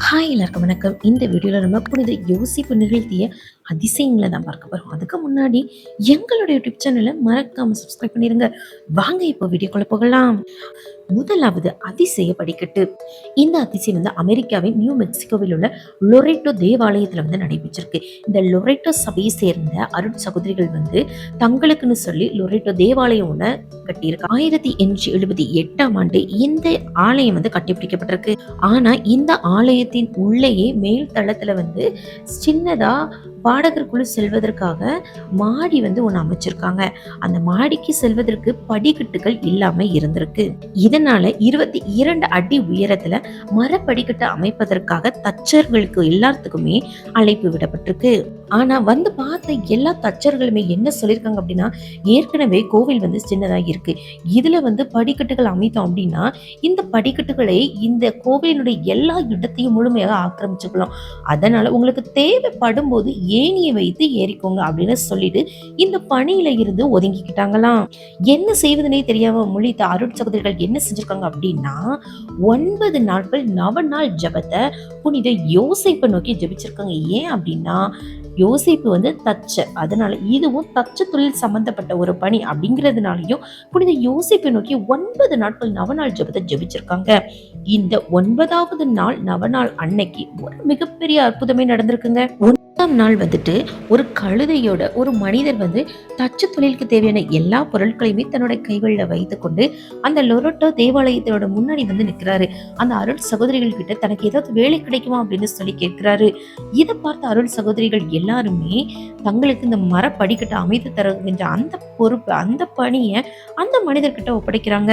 Hi எல்லாருக்கும் வணக்கம். இந்த வீடியோவில் நம்ம புனித யோசிப்பு நிகழ்த்திய அதிசயங்களை தான் பார்க்க போகிறோம். அதுக்கு முன்னாடி எங்களுடைய யூடியூப் சேனலை மறக்காம சப்ஸ்கிரைப் பண்ணிடுங்க. வாங்க இப்போ வீடியோக்குள்ள போகலாம். முதலாவது அதிசய படிக்கட்டு. இந்த அதிசயம் அமெரிக்காவின் நியூ மெக்சிகோவில் உள்ள லொரேட்டோ தேவாலயத்தில் நடைபெற்றிருக்கு. இந்த லொரேட்டோ சபையை சேர்ந்த அருட் சகோதரிகள் தங்களுக்குன்னு சொல்லி லொரேட்டோ தேவாலயம் ஒன்று கட்டியிருக்கு. 1878 இந்த ஆலயம் கட்டிப்பிடிக்கப்பட்டிருக்கு. ஆனா இந்த ஆலயத்தின் உள்ளேயே மேல் தளத்துல சின்னதா பாடகருக்குள்ள செல்வதற்காக மாடி ஒண்ணு அமைச்சிருக்காங்க. அந்த மாடிக்கு செல்வதற்கு படிக்கட்டுகள் இல்லாம இருந்திருக்கு. இதனால 22 அடி உயரத்துல மரப்படிக்கட்டு அமைப்பதற்காக தச்சர்களுக்கு எல்லாத்துக்குமே அழைப்பு விடப்பட்டிருக்கு. ஆனா பார்த்த எல்லா தச்சர்களுமே என்ன சொல்லியிருக்காங்க அப்படின்னா, ஏற்கனவே கோவில் சின்னதா இருக்கு, இதுல படிக்கட்டுகள் அமைத்தோம் அப்படின்னா இந்த படிக்கட்டுகளை இந்த கோவிலினுடைய எல்லா இடத்தையும் முழுமையாக ஆக்கிரமிச்சுக்கலாம். அதனால உங்களுக்கு தேவைப்படும் போது ஏணியை வைத்து ஏறிக்கோங்க அப்படின்னு சொல்லிட்டு இந்த பணியில இருந்து ஒதுங்கிக்கிட்டாங்களாம். என்ன செய்வதுனே தெரியாம முழித்த அருட் சகோதரிகள் என்ன செஞ்சிருக்காங்க அப்படின்னா, 9 நாட்கள் நவநாள் ஜபத்தை புனித யோசேப்பை நோக்கி ஜபிச்சிருக்காங்க. ஏன் அப்படின்னா யோசேப்பு தச்சர், அதனால இதுவும் தச்ச தொழில் சம்பந்தப்பட்ட ஒரு பணி அப்படிங்கிறதுனாலையும் புனித யோசேப்பை நோக்கி 9 நாட்கள் நவநாள் ஜபத்தை ஜபிச்சிருக்காங்க. இந்த 9வது நாள் நவநாள் அன்னைக்கு ஒரு மிகப்பெரிய அற்புதமே நடந்திருக்குங்க. 1ஆம் நாள் ஒரு கழுதையோட ஒரு மனிதர் தச்சு தொழிலுக்கு தேவையான எல்லா பொருட்களையுமே தன்னோட கைகளில் வைத்துக்கொண்டு அந்த லொரேட்டோ தேவாலயத்தோட முன்னாடி நிற்கிறாரு. அந்த அருள் சகோதரிகள் கிட்ட தனக்கு ஏதாவது வேலை கிடைக்குமா அப்படின்னு சொல்லி கேட்கிறாரு. இதை பார்த்த அருள் சகோதரிகள் எல்லாருமே தங்களுக்கு இந்த மரப்படிக்கட்டை அமைத்து தருகின்ற அந்த பொறுப்பு, அந்த பணியை அந்த மனிதர்கிட்ட ஒப்படைக்கிறாங்க.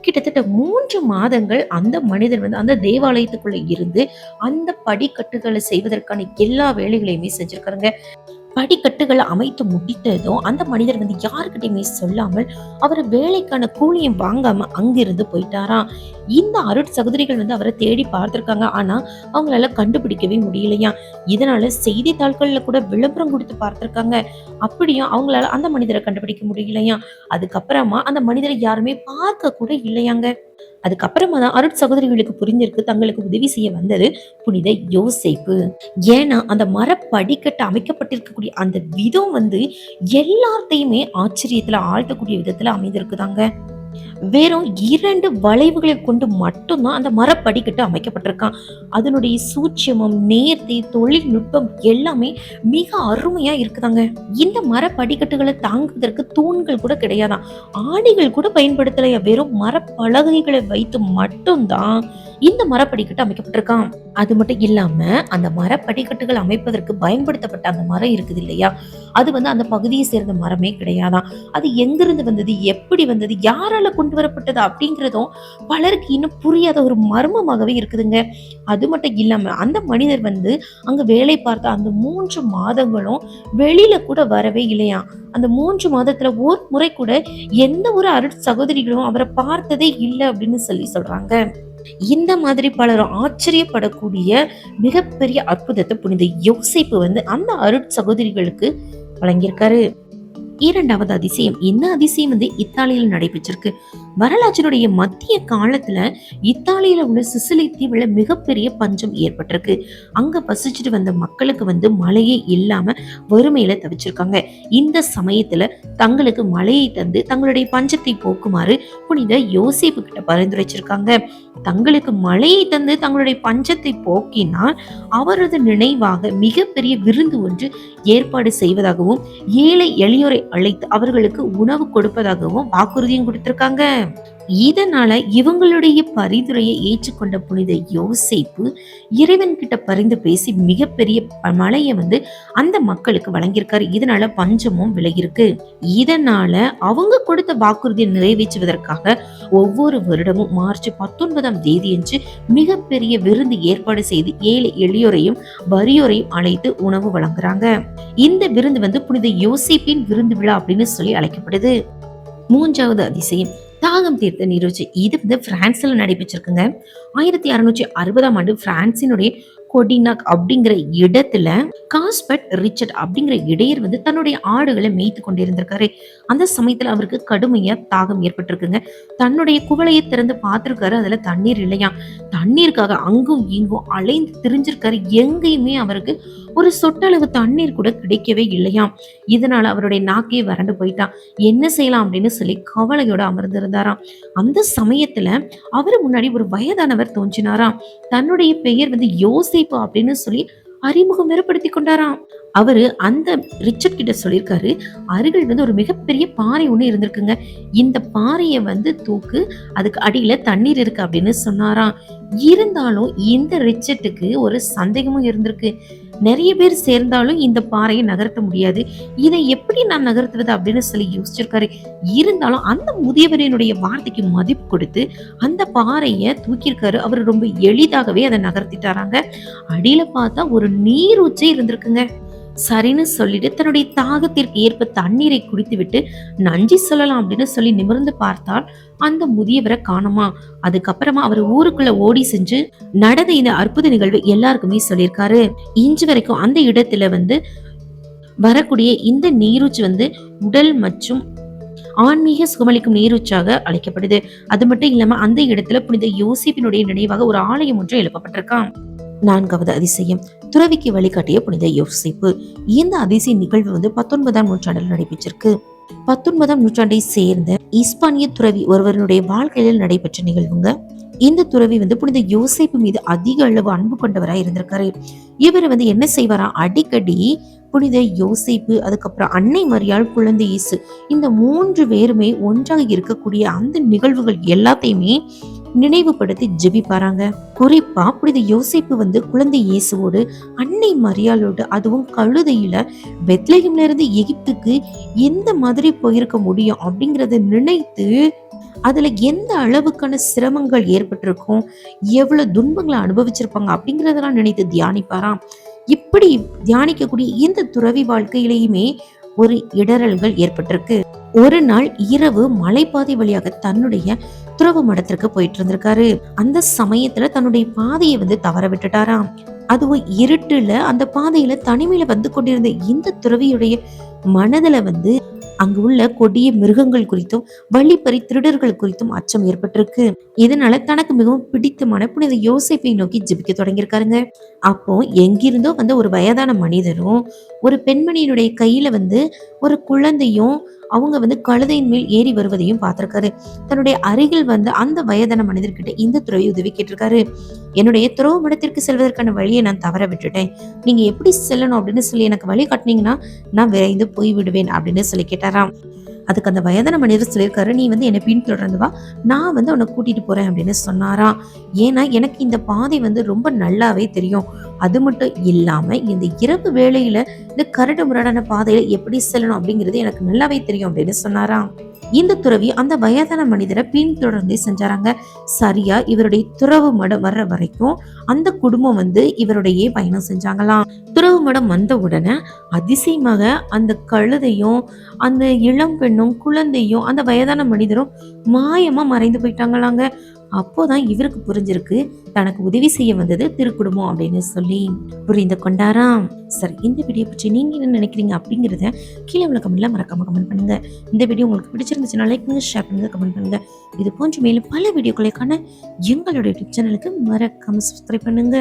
கிட்டத்தட்ட 3 மாதங்கள் அந்த மனிதர் அந்த தேவாலயத்துக்குள்ள இருந்து அந்த படிக்கட்டுகளை செய்வதற்கான எல்லா வேலைகளையுமே செஞ்சிருக்காங்க. படிக்கட்டுகளை அமைத்து முடித்ததும் அந்த மனிதர் யாருக்கிட்டையுமே சொல்லாமல் அவர் வேலைக்கான கூலியம் வாங்காம அங்கிருந்து போயிட்டாராம். இந்த அருட் சகோதரிகள் அவரை தேடி பார்த்திருக்காங்க. ஆனா அவங்களால கண்டுபிடிக்கவே முடியலையா. இதனால செய்தித்தாள்கள்ல கூட விளம்பரம் கொடுத்து பார்த்திருக்காங்க. அப்படியும் அவங்களால அந்த மனிதரை கண்டுபிடிக்க முடியலையா. அதுக்கப்புறமா அந்த மனிதரை யாருமே பார்க்க கூட இல்லையாங்க. அதுக்கப்புறமா தான் அருட் சகோதரிகளுக்கு புரிஞ்சிருக்கு தங்களுக்கு உதவி செய்ய வந்தது புனித யோசேப்பு. ஏன்னா அந்த மரப்படிக்கட்டு அமைக்கப்பட்டிருக்கக்கூடிய அந்த விதம் எல்லாத்தையுமே ஆச்சரியத்துல ஆழ்த்தக்கூடிய விதத்துல அமைந்திருக்குதாங்க. வெறும் 2 வளைவுகளை கொண்டு மட்டும்தான் அந்த மரப்படிக்கட்டு அமைக்கப்பட்டிருக்கான். அதனுடைய சூட்சமம், நேர்த்தி, தொழில்நுட்பம் எல்லாமே மிக அருமையா இருக்குதாங்க. இந்த மரப்படிக்கட்டுகளை தாங்குவதற்கு தூண்கள் கூட கிடையாதான், ஆணிகள் கூட பயன்படுத்தலையா. வெறும் மரப்பலகைகளை வைத்து மட்டும்தான் இந்த மரப்படிக்கட்டு அமைக்கப்பட்டிருக்கான். அது மட்டும் இல்லாம அந்த மரப்படிக்கட்டுகள் அமைப்பதற்கு பயன்படுத்தப்பட்ட அந்த மரம் இருக்குது இல்லையா, அது அந்த பகுதியை சேர்ந்த மரமே கிடையாதான். அது எங்கிருந்து வந்தது, எப்படி வந்தது, யாரால கொண்டு வரப்பட்டது அப்படிங்கிறதும் பலருக்கு இன்னும் புரியாத ஒரு மர்மமாகவே இருக்குதுங்க. அது மட்டும் இல்லாம அந்த மனிதர் அங்க வேலை பார்த்த அந்த 3 மாதங்களும் வெளியில கூட வரவே இல்லையா. அந்த 3 மாதத்துல ஒரு முறை கூட எந்த ஒரு அருட் சகோதரிகளும் அவரை பார்த்ததே இல்லை அப்படின்னு சொல்றாங்க. இந்த மாதிரி பலரும் ஆச்சரியப்படக்கூடிய மிகப்பெரிய அற்புதத்தை புனித யோசேப்பு அந்த அருட் சகோதரிகளுக்கு வழங்கியிருக்காரு. 2வது அதிசயம். இந்த அதிசயம் இத்தாலியில் நடைபெற்றிருக்கு. வரலாற்றினுடைய மத்திய காலத்துல இத்தாலியில உள்ள சிசிலி தீவுல மிகப்பெரிய பஞ்சம் ஏற்பட்டிருக்கு. அங்க வசிச்சுட்டு வந்த மக்களுக்கு மழையே இல்லாம வறுமையில தவிச்சிருக்காங்க. இந்த சமயத்துல தங்களுக்கு மழையை தந்து தங்களுடைய பஞ்சத்தை போக்குமாறு புனித யோசேப்பு கிட்ட பரிந்துரைச்சிருக்காங்க. தங்களுக்கு மழையை தந்து தங்களுடைய பஞ்சத்தை போக்கினால் அவரது நினைவாக மிகப்பெரிய விருந்து ஒன்று ஏற்பாடு செய்வதாகவும் ஏழை எளியோரை அழைத்து அவர்களுக்கு உணவு கொடுப்பதாகவும் வாக்குறுதியும் கொடுத்திருக்காங்க. இதனால இவங்களுடைய பரிந்துரையை ஏற்றுக்கொண்ட புனித யோசேப்பு இறைவன் கிட்ட பரிந்து பேசி மிகப்பெரிய மழையை அந்த மக்களுக்கு வழங்கியிருக்காரு. இதனால பஞ்சமும் விலகிருக்கு. இதனால அவங்க கொடுத்த வாக்குறுதியை நிறைவேற்றுவதற்காக ஒவ்வொரு வருடமும் மார்ச் 19ஆம் தேதியன்று மிகப்பெரிய விருந்து ஏற்பாடு செய்து ஏழை எளியோரையும் வறியோரையும் அழைத்து உணவு வழங்குறாங்க. இந்த விருந்து புனித யோசேப்பின் விருந்து விழா அப்படின்னு சொல்லி அழைக்கப்படுது. 3வது அதிசயம். தாகம் தீர்த்த நீரோச்சு. இது பிரான்ஸ்ல நடைபெற்றிருக்குங்க. 1660ஆம் ஆண்டு பிரான்சினுடைய கொடினாக் அப்படிங்கிற இடத்துல காஸ்பர்ட் ரிச்சர்ட் அப்படிங்கிற இடையர் வந்து தன்னுடைய ஆடுகளை மேய்த்து கொண்டிருந்திருக்காரு. அந்த சமயத்துல அவருக்கு கடுமையா தாகம் ஏற்பட்டிருக்குங்க. தன்னுடைய குவளையை திறந்து பார்த்திருக்காரு. அதுல தண்ணீர் இல்லையா. தண்ணீருக்காக அங்கும் இங்கும் அலைந்து திரிஞ்சிருக்காரு. எங்கேயுமே அவருக்கு ஒரு சொட்டளவு தண்ணீர் கூட கிடைக்கவே இல்லையாம். இதனால அவருடைய நாக்கே வறண்டு போயிட்டான். என்ன செய்யலாம் அப்படின்னு சொல்லி கவலையோட அமர்ந்திருந்தாராம். அந்த சமயத்துல அவரு முன்னாடி ஒரு வயதானவர் தோன்றினாராம். தன்னுடைய பெயர் வந்து யோசேப்பு அப்படின்னு சொல்லி அறிமுகம் ஏற்படுத்தி கொண்டாராம். அவரு அந்த ரிச்சர்ட் கிட்ட சொல்லியிருக்காரு, அருகில் வந்து ஒரு மிகப்பெரிய பாறை ஒண்ணு இருந்திருக்குங்க. இந்த பாறைய வந்து தூக்கு, அதுக்கு அடியில தண்ணீர் இருக்கு அப்படின்னு சொன்னாராம். இருந்தாலும் இந்த ரிச்சர்ட்டுக்கு ஒரு சந்தேகமும் இருந்திருக்கு. நிறைய பேர் சேர்ந்தாலும் இந்த பாறையை நகர்த்த முடியாது. இதை எப்படி நான் நகர்த்துவது அப்படின்னு சொல்லி யோசிச்சிருக்காரு. இருந்தாலும் அந்த முதியவரினுடைய வார்த்தைக்கு மதிப்பு கொடுத்து அந்த பாறையை தூக்கியிருக்காரு. அவர் ரொம்ப எளிதாகவே அதை நகர்த்திட்டாராங்க. அடியில பார்த்தா ஒரு நீரூற்றே இருந்திருக்குங்க. சரின்னு சொல்லிட்டு தன்னுடைய தாகத்திற்கு ஏற்ப தண்ணீரை குடித்து விட்டு நன்றி சொல்லலாம் அப்படின்னு சொல்லி நிமிர்ந்து பார்த்தால் அந்த முதியவரை காணுமா. அதுக்கப்புறமா அவர் ஊருக்குள்ள ஓடி செஞ்சு நடந்த இந்த அற்புத நிகழ்வு எல்லாருக்குமே சொல்லியிருக்காரு. இன்று வரைக்கும் அந்த இடத்துல வந்து வரக்கூடிய இந்த நீரூற்று வந்து உடல் மற்றும் ஆன்மீக சுகமளிக்கும் நீரூற்றாக அழைக்கப்படுது. அது மட்டும் இல்லாம அந்த இடத்துல புனித யோசேப்பினுடைய நினைவாக ஒரு ஆலயம் ஒன்று எழுப்பப்பட்டிருக்கான். 4வது அதிசயம், துறவிக்கு வழிகாட்டிய புனித யோசேப்பு. இந்த அதிசய நிகழ்வு வந்து 19ஆம் நூற்றாண்டில் நடைபெற்றிருக்கு. 19ஆம் நூற்றாண்டை சேர்ந்த இஸ்பானிய துறவி ஒருவருடைய வாழ்க்கையில் நடைபெற்ற நிகழ்வுங்க. இந்த துறவி வந்து புனித யோசேப்பு மீது அதிக அளவு அன்பு கொண்டவராய் இருந்திருக்காரு. இவர் வந்து என்ன செய்வாரா, அடிக்கடி புனித யோசேப்பு, அதுக்கப்புறம் அன்னை மரியாள், குழந்தை இயேசு, இந்த 3 பேருமே ஒன்றாக இருக்கக்கூடிய அந்த நிகழ்வுகள் எல்லாத்தையுமே நினைவுபடுத்தி ஜெபிப்பாராங்க. குறிப்பா புனித யோசேப்பு வந்து குழந்தை இயேசுவோடு, அன்னை மரியாளோடு, அதுவும் கழுதையில பெத்லஹேம்ல இருந்து எகிப்துக்கு எந்த மாதிரி போயிருக்க முடியும் அப்படிங்கறத நினைத்து அதுல எந்த அளவுக்கான சிரமங்கள் ஏற்பட்டிருக்கும், எவ்வளவு துன்பங்களை அனுபவிச்சிருப்பாங்க அப்படிங்கறதெல்லாம் நினைத்து தியானிப்பாராம். இப்படி தியானிக்கக்கூடிய இந்த துறவி வாழ்க்கையிலேயுமே ஒரு இடரல்கள் ஏற்பட்டிருக்கு. ஒரு நாள் இரவு மலைப்பாதை வழியாக தன்னுடைய துறவு மடத்திற்கு போயிட்டு இருந்திருக்காரு. அந்த சமயத்துல தன்னுடைய பாதையை வந்து தவற விட்டுட்டாராம். அதுவும் இருட்டுல அந்த பாதையில தனிமையில வந்து கொண்டிருந்த இந்த துறவியுடைய மனதுல வந்து அங்கு உள்ள கொடிய மிருகங்கள் குறித்தும் வழிப்பறி திருடர்கள் குறித்தும் அச்சம் ஏற்பட்டிருக்கு. இதனால தனக்கு மிகவும் பிடித்தமான புனித யோசேப்பை நோக்கி ஜெபிக்க தொடங்கியிருக்காருங்க. அப்போ எங்கிருந்தோ வந்து ஒரு வயதான மனிதரும் ஒரு பெண்மணியினுடைய கையில வந்து ஒரு குழந்தையும் அவங்க வந்து கழுதையின் மேல் ஏறி வருவதையும் பார்த்திருக்காரு. தன்னுடைய அருகில் வந்து அந்த வயதான மனிதர்கிட்ட இந்த துறவி உதவி கேட்டிருக்காரு. என்னுடைய துறவு மடத்திற்கு செல்வதற்கான வழியை நான் தவற விட்டுட்டேன், நீங்க எப்படி செல்லணும் அப்படின்னு சொல்லி எனக்கு வழி காட்டினீங்கன்னா நான் விரைந்து போய் விடுவேன் அப்படின்னு சொல்லி கேட்டாராம். அதுக்கு அந்த வயதான மனிதர் சொல்லியிருக்காரு, நீ வந்து என்னை பின்தொடர்ந்து வா, நான் வந்து உன்னை கூட்டிட்டு போறேன் அப்படின்னு சொன்னாராம். ஏன்னா எனக்கு இந்த பாதை வந்து ரொம்ப நல்லாவே தெரியும். அது மட்டும் இல்லாம இந்த இரவு வேளையில இந்த கரடு முரடான பாதையில எப்படி செல்லணும் அப்படிங்கிறது எனக்கு நல்லாவே தெரியும் அப்படின்னு சொன்னாராம். இந்த துறவி அந்த வயதான மனிதரை பின்தொடர்ந்து செஞ்சாராங்க. சரியா இவருடைய துறவு மடம் வர்ற வரைக்கும் அந்த குடும்பம் வந்து இவருடைய பயணம் செஞ்சாங்களாம். துறவு மடம் வந்த உடனே அதிசயமாக அந்த கழுதையும் அந்த இளம் பெண்ணும் குழந்தையும் அந்த வயதான மனிதரும் மாயமா மறைந்து போயிட்டாங்களாங்க. அப்போதான் இவருக்கு புரிஞ்சிருக்கு, தனக்கு உதவி செய்ய வந்தது திருக்குடும்பம் அப்படின்னு சொல்லி புரிந்து கொண்டாராம். சரி, இந்த வீடியோ பற்றி நீங்க என்ன நினைக்கிறீங்க அப்படிங்கறத கீழே உள்ள கமெண்ட்ல மறக்காம கமெண்ட் பண்ணுங்க. இந்த வீடியோ உங்களுக்கு பிடிச்சிருந்துச்சுன்னா லைக் பண்ணுங்க, ஷேர் பண்ணுங்க, கமெண்ட் பண்ணுங்க. இது போன்ற மேலும் பல வீடியோக்களை காண எங்களுடைய யூடியூப் சேனலுக்கு மறக்காம சப்ஸ்கிரைப் பண்ணுங்க.